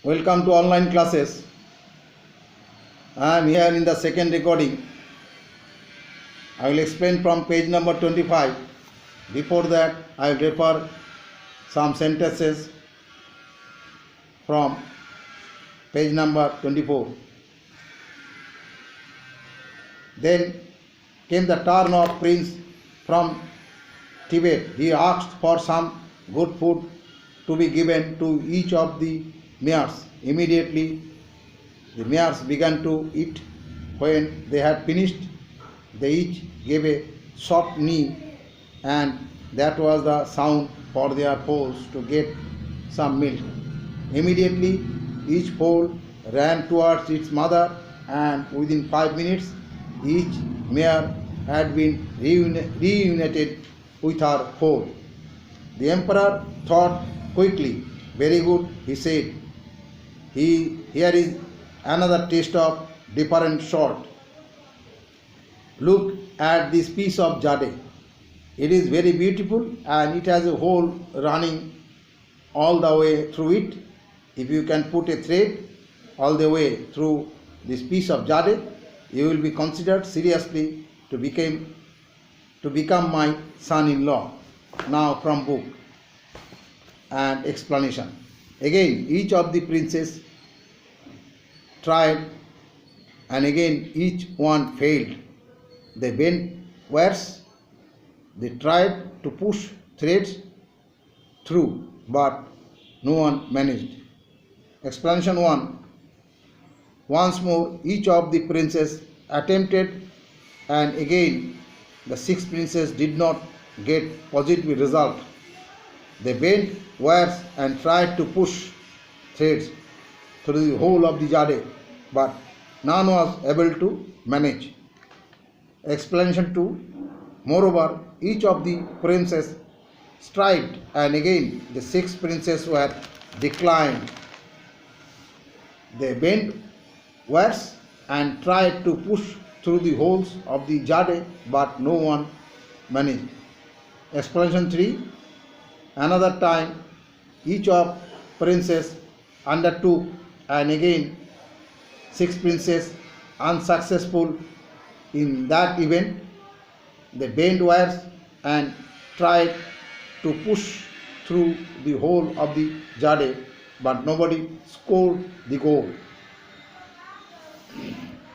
Welcome to online classes. I am here in the second recording. I will explain from page number 25. Before that, I will refer some sentences from page number 24. Then came the turn of Prince from Tibet. He asked for some good food to be given to each of the mayors. Immediately, the mayors began to eat. When they had finished, they each gave a soft knee, and that was the sound for their foals to get some milk. Immediately, each foal ran towards its mother, and within 5 minutes, each mare had been reunited with her foal. The emperor thought quickly. Very good, he said. Here is another taste of different sort. Look at this piece of jade. It is very beautiful and it has a hole running all the way through it. If you can put a thread all the way through this piece of jade, you will be considered seriously to become my son-in-law. Now from book and explanation. Again, each of the princes tried, and again each one failed. They bent wires. They tried to push threads through, but no one managed. Explanation 1. Once more, each of the princes attempted, and again the 6 princes did not get positive result. They bent wires and tried to push threads through the whole of the jade, but none was able to manage. Explanation 2. Moreover, each of the princes strived, and again the 6 princes were declined. They bent wires and tried to push through the holes of the jade, but no one managed. Explanation 3. Another time, each of princes undertook, and again 6 princes unsuccessful in that event. They bent wires and tried to push through the hole of the jade, but nobody scored the goal.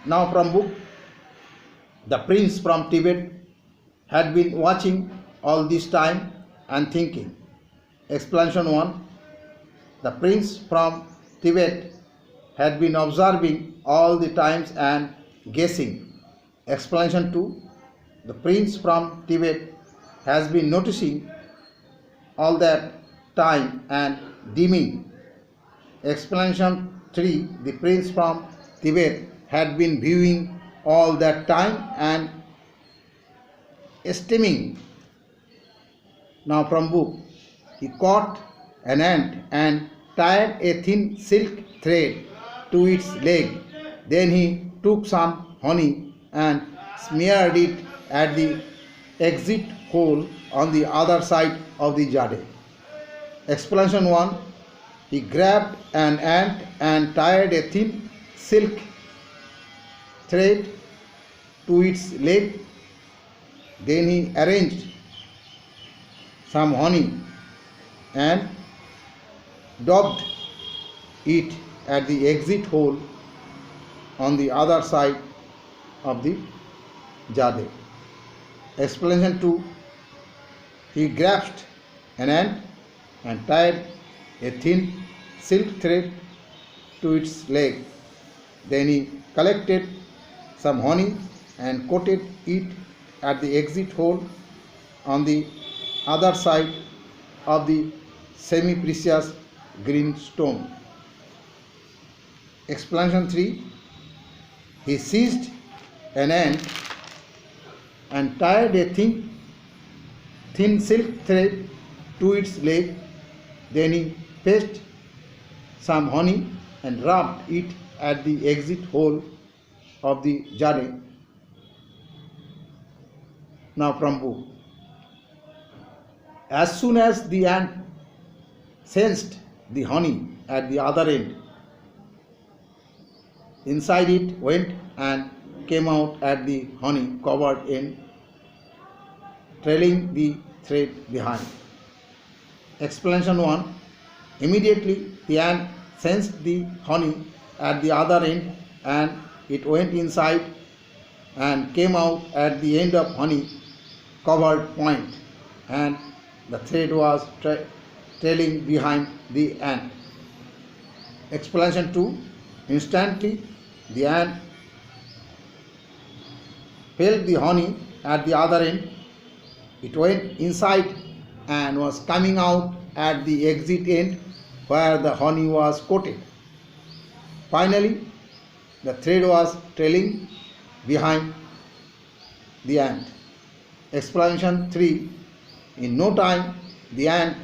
Now from book. The prince from Tibet had been watching all this time and thinking. Explanation 1. The prince from Tibet had been observing all the times and guessing. Explanation 2. The prince from Tibet has been noticing all that time and deeming. Explanation 3. The prince from Tibet had been viewing all that time and esteeming. Now from book. He caught an ant and tied a thin silk thread to its leg. Then he took some honey and smeared it at the exit hole on the other side of the jade. Explanation 1. He grabbed an ant and tied a thin silk thread to its leg. Then he arranged some honey and daubed it at the exit hole on the other side of the jade. Explanation 2. He grasped an ant and tied a thin silk thread to its leg. Then he collected some honey and coated it at the exit hole on the other side of the semi-precious green stone. Explanation 3. He seized an ant and tied a thin silk thread to its leg. Then he fetched some honey and rubbed it at the exit hole of the jade. Now from book. As soon as the ant sensed the honey at the other end, inside it went and came out at the honey covered end, trailing the thread behind. Explanation 1. Immediately the ant sensed the honey at the other end and it went inside and came out at the end of honey covered point, and the thread was trailing behind the ant. Explanation 2. Instantly the ant felt the honey at the other end. It went inside and was coming out at the exit end where the honey was coated. Finally, the thread was trailing behind the ant. Explanation 3. In no time, the ant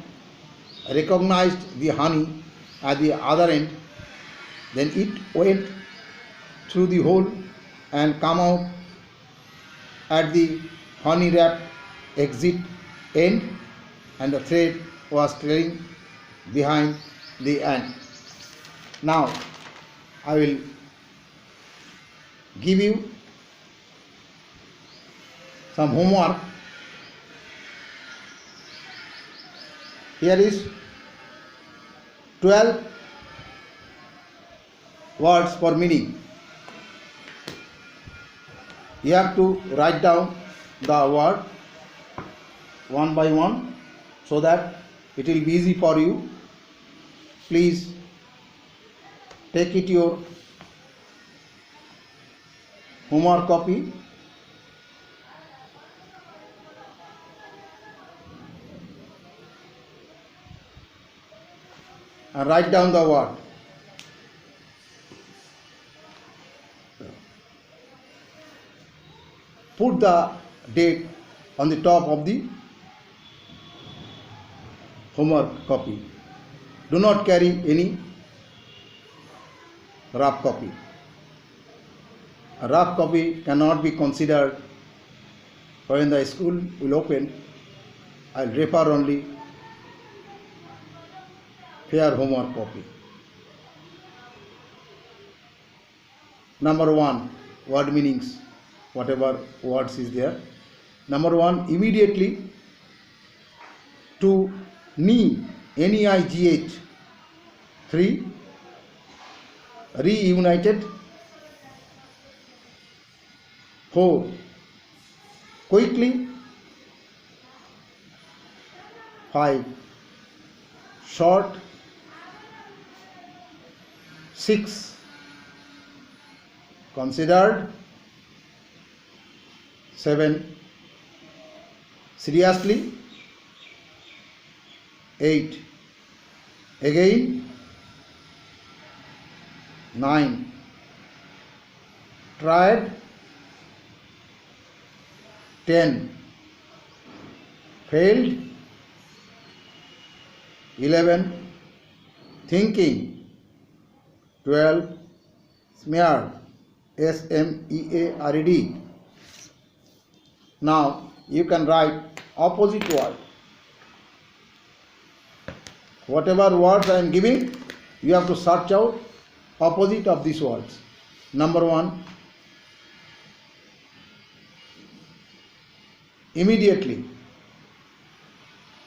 recognized the honey at the other end. Then it went through the hole and come out at the honey wrapped exit end, and the thread was trailing behind the ant. Now I will give you some homework. Here is 12 words for meaning. You have to write down the word one by one so that it will be easy for you. Please take it your homework copy. And write down the word. Put the date on the top of the homework copy. Do not carry any rough copy. A rough copy cannot be considered when the school will open. I will refer only fair homework copy. Number 1, word meanings, whatever words is there. Number 1, immediately. 2, neigh, Neigh. 3, reunited. 4, quickly. 5, short. 6, considered. 7, seriously. 8, again. 9, tried. 10, failed. 11, thinking. 12, smeared. Smeared. Now you can write opposite word. Whatever words I am giving, you have to search out opposite of these words. Number 1, immediately.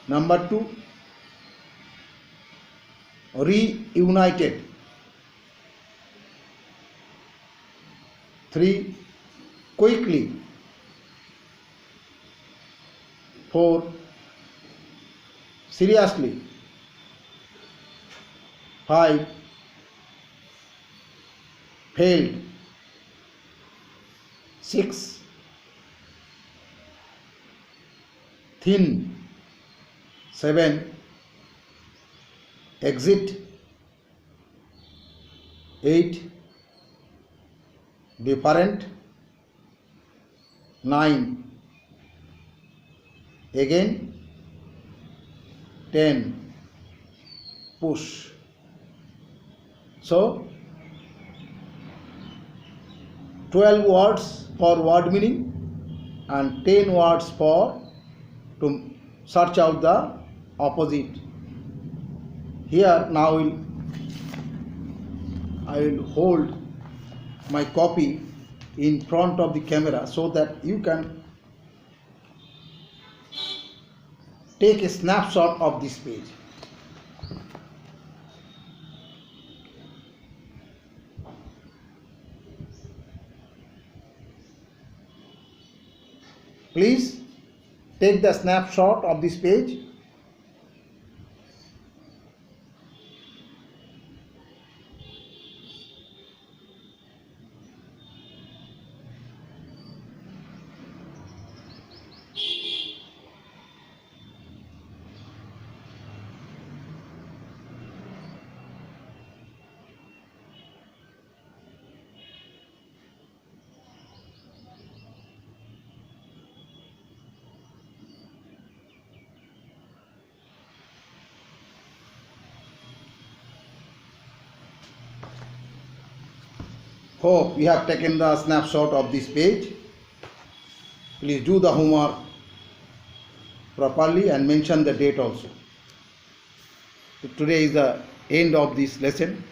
Number 2, reunited. 3, quickly. 4, seriously. 5, failed. 6, thin. 7, exit. 8, different. 9, again. 10, push. So 12 words for word meaning and 10 words for to search out the opposite. Here now I will hold my copy in front of the camera so that you can take a snapshot of this page. Please take the snapshot of this page. Hope you have taken the snapshot of this page. Please do the homework properly and mention the date also. So today is the end of this lesson.